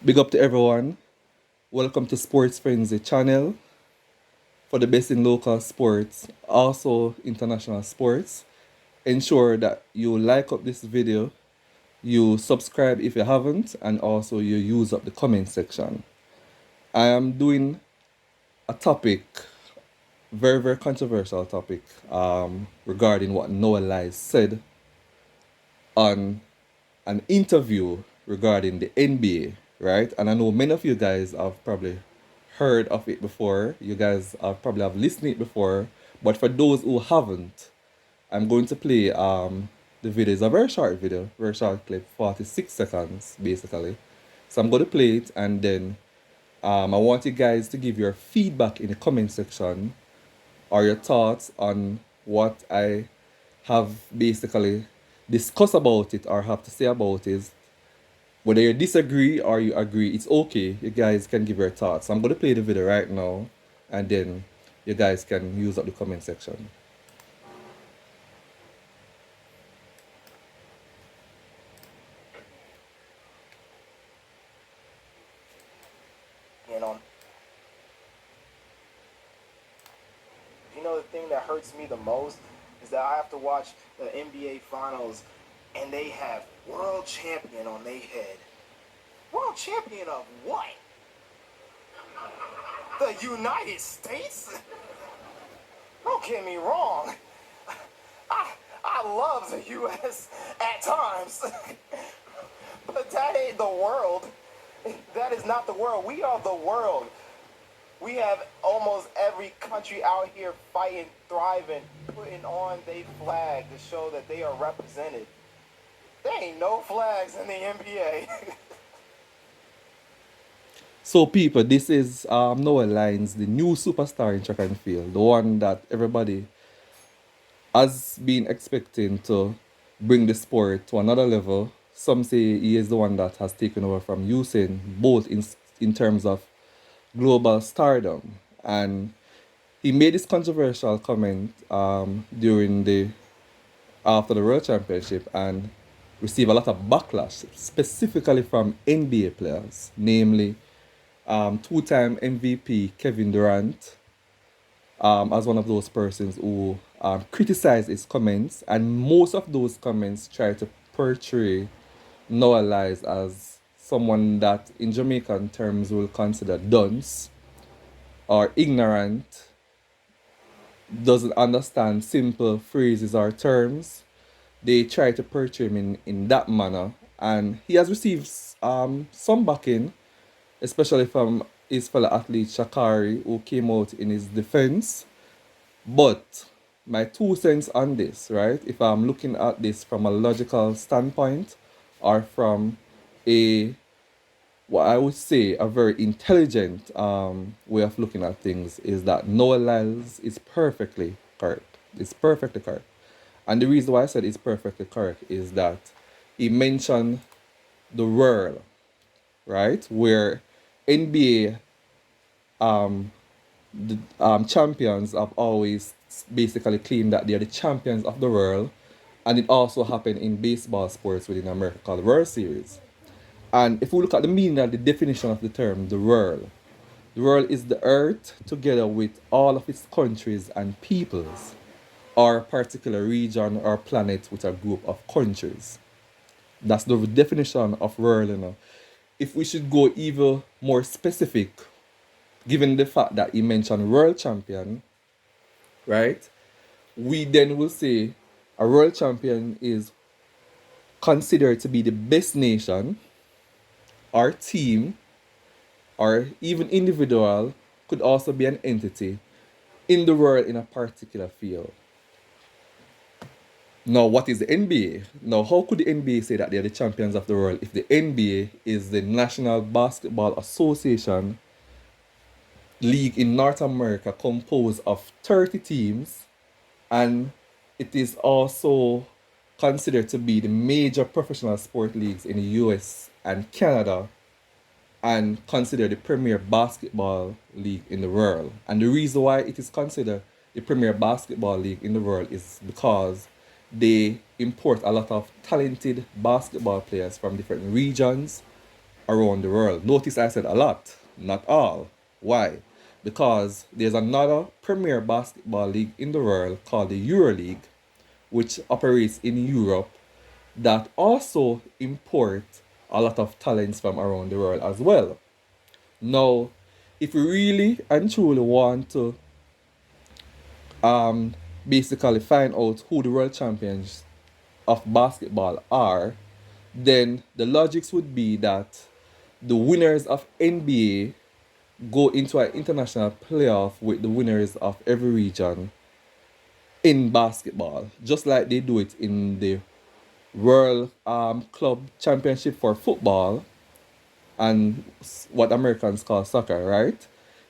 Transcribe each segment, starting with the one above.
Big up to everyone. Welcome to Sports Frenzy channel for the best in local sports, also international sports. Ensure that you like up this video, you subscribe if you haven't, and also you use up the comment section. I am doing a topic, very controversial topic, regarding what Noah Lyles said on an interview regarding the NBA, right? And I know many of you guys have probably heard of it before. You guys have probably have listened it before. But for those who haven't, I'm going to play the video. It's a very short video, very short clip, 46 seconds basically. So I'm going to play it and then I want you guys to give your feedback in the comment section or your thoughts on what I have basically discussed about it or have to say about it. Whether you disagree or you agree, it's okay. You guys can give your thoughts. I'm going to play the video right now and then you guys can use up the comment section. And the thing that hurts me the most is that I have to watch the NBA Finals and they have world champion on their head. World champion of what? The United States? Don't get me wrong. I love the U.S. at times. But that ain't the world. That is not the world. We are the world. We have almost every country out here fighting, thriving, putting on their flag to show that they are represented. There ain't no flags in the NBA. So people, this is Noah Lyles, the new superstar in track and field, the one that everybody has been expecting to bring the sport to another level. Some say he is the one that has taken over from Usain, both in terms of global stardom. And he made this controversial comment during the after the World Championship and received a lot of backlash, specifically from NBA players, namely two-time MVP Kevin Durant, as one of those persons who criticized his comments, and most of those comments try to portray Noah Lyles as someone that, in Jamaican terms, will consider dunce or ignorant, doesn't understand simple phrases or terms. They try to portray him in that manner, and he has received some backing, especially from his fellow athlete Shakari, who came out in his defense. But my 2 cents on this, right? If I'm looking at this from a logical standpoint or from a what I would say a very intelligent way of looking at things is that Noah Lyles is perfectly correct. It's perfectly correct. And the reason why I said it's perfectly correct is that he mentioned the world, right? Where NBA champions have always basically claimed that they're the champions of the world. And it also happened in baseball sports within America called the World Series. And if we look at the meaning of the definition of the term, the world is the earth together with all of its countries and peoples, or a particular region or planet with a group of countries. That's the definition of world, you know. If we should go even more specific, given the fact that he mentioned world champion, right? We then will say a world champion is considered to be the best nation or team or even individual, could also be an entity in the world in a particular field. Now, what is the NBA? Now, how could the NBA say that they're the champions of the world if the NBA is the National Basketball Association league in North America composed of 30 teams, and it is also considered to be the major professional sport leagues in the US and Canada, and considered the premier basketball league in the world. And the reason why it is considered the premier basketball league in the world is because they import a lot of talented basketball players from different regions around the world. Notice I said a lot, not all. Why? Because there's another premier basketball league in the world called the EuroLeague, which operates in Europe, that also import a lot of talents from around the world as well. Now, if we really and truly want to um, basically find out who the world champions of basketball are, then the logics would be that the winners of NBA go into an international playoff with the winners of every region in basketball, just like they do it in the World Club Championship for football and what Americans call soccer, right?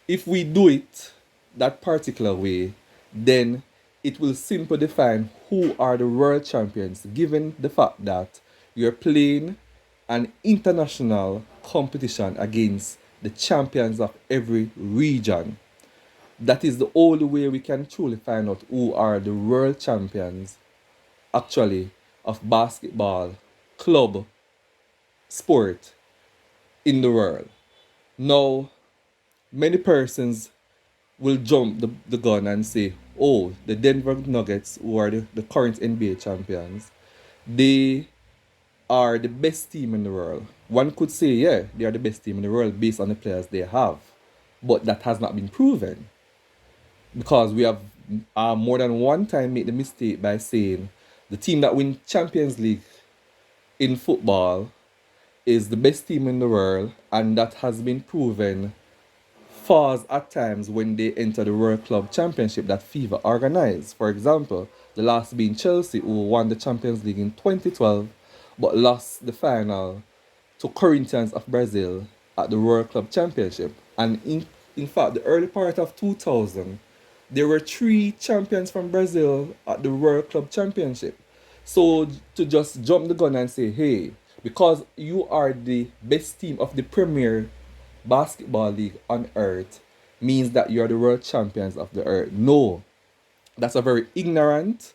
If we do it that particular way, then it will simply define who are the world champions, given the fact that you're playing an international competition against the champions of every region. That is the only way we can truly find out who are the world champions actually of basketball club sport in the world. Now, many persons will jump the gun and say, oh, the Denver Nuggets, who are the current NBA champions, they are the best team in the world. One could say, yeah, they are the best team in the world based on the players they have. But that has not been proven because we have more than one time made the mistake by saying the team that wins Champions League in football is the best team in the world, and that has been proven falls at times when they enter the World Club Championship that FIFA organized. For example, the last being Chelsea, who won the Champions League in 2012 but lost the final to Corinthians of Brazil at the World Club Championship. And in fact, the early part of 2000, there were three champions from Brazil at the World Club Championship. So to just jump the gun and say, hey, because you are the best team of the Premier Basketball League on earth, means that you're the world champions of the earth. No, that's a very ignorant,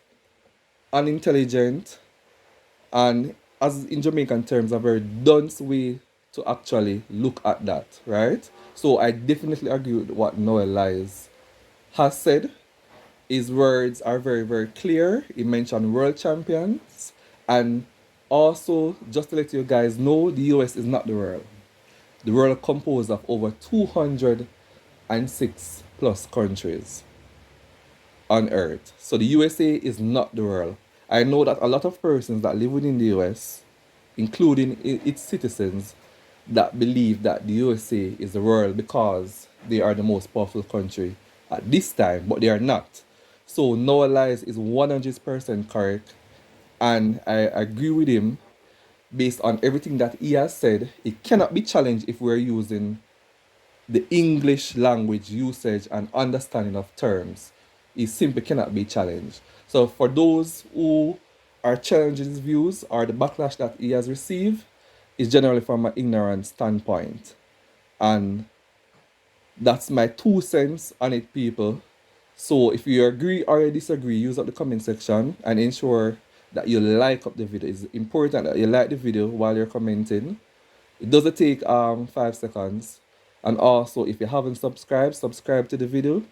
unintelligent, and as in Jamaican terms, a very dunce way to actually look at that, right? So I definitely agree with what Noel Lyles has said. His words are very, very clear. He mentioned world champions. And also, just to let you guys know, the US is not the world. The world is composed of over 206 plus countries on earth. So the USA is not the world. I know that a lot of persons that live within the US, including its citizens, that believe that the USA is the world because they are the most powerful country at this time, but they are not. So Noah Lyles is 100% correct, and I agree with him based on everything that he has said. It cannot be challenged if we're using the English language usage and understanding of terms. It simply cannot be challenged. So for those who are challenging his views or the backlash that he has received is generally from an ignorant standpoint. And that's my 2 cents on it, people. So if you agree or you disagree, use up the comment section and ensure that you like up the video. It's important that you like the video while you're commenting. It doesn't take 5 seconds. And also, if you haven't subscribed, subscribe to the video.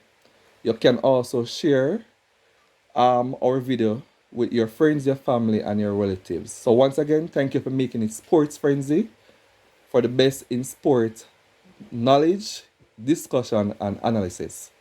You can also share our video with your friends, your family, and your relatives. So once again, thank you for making it sports frenzy for the best in sport knowledge, discussion, and analysis.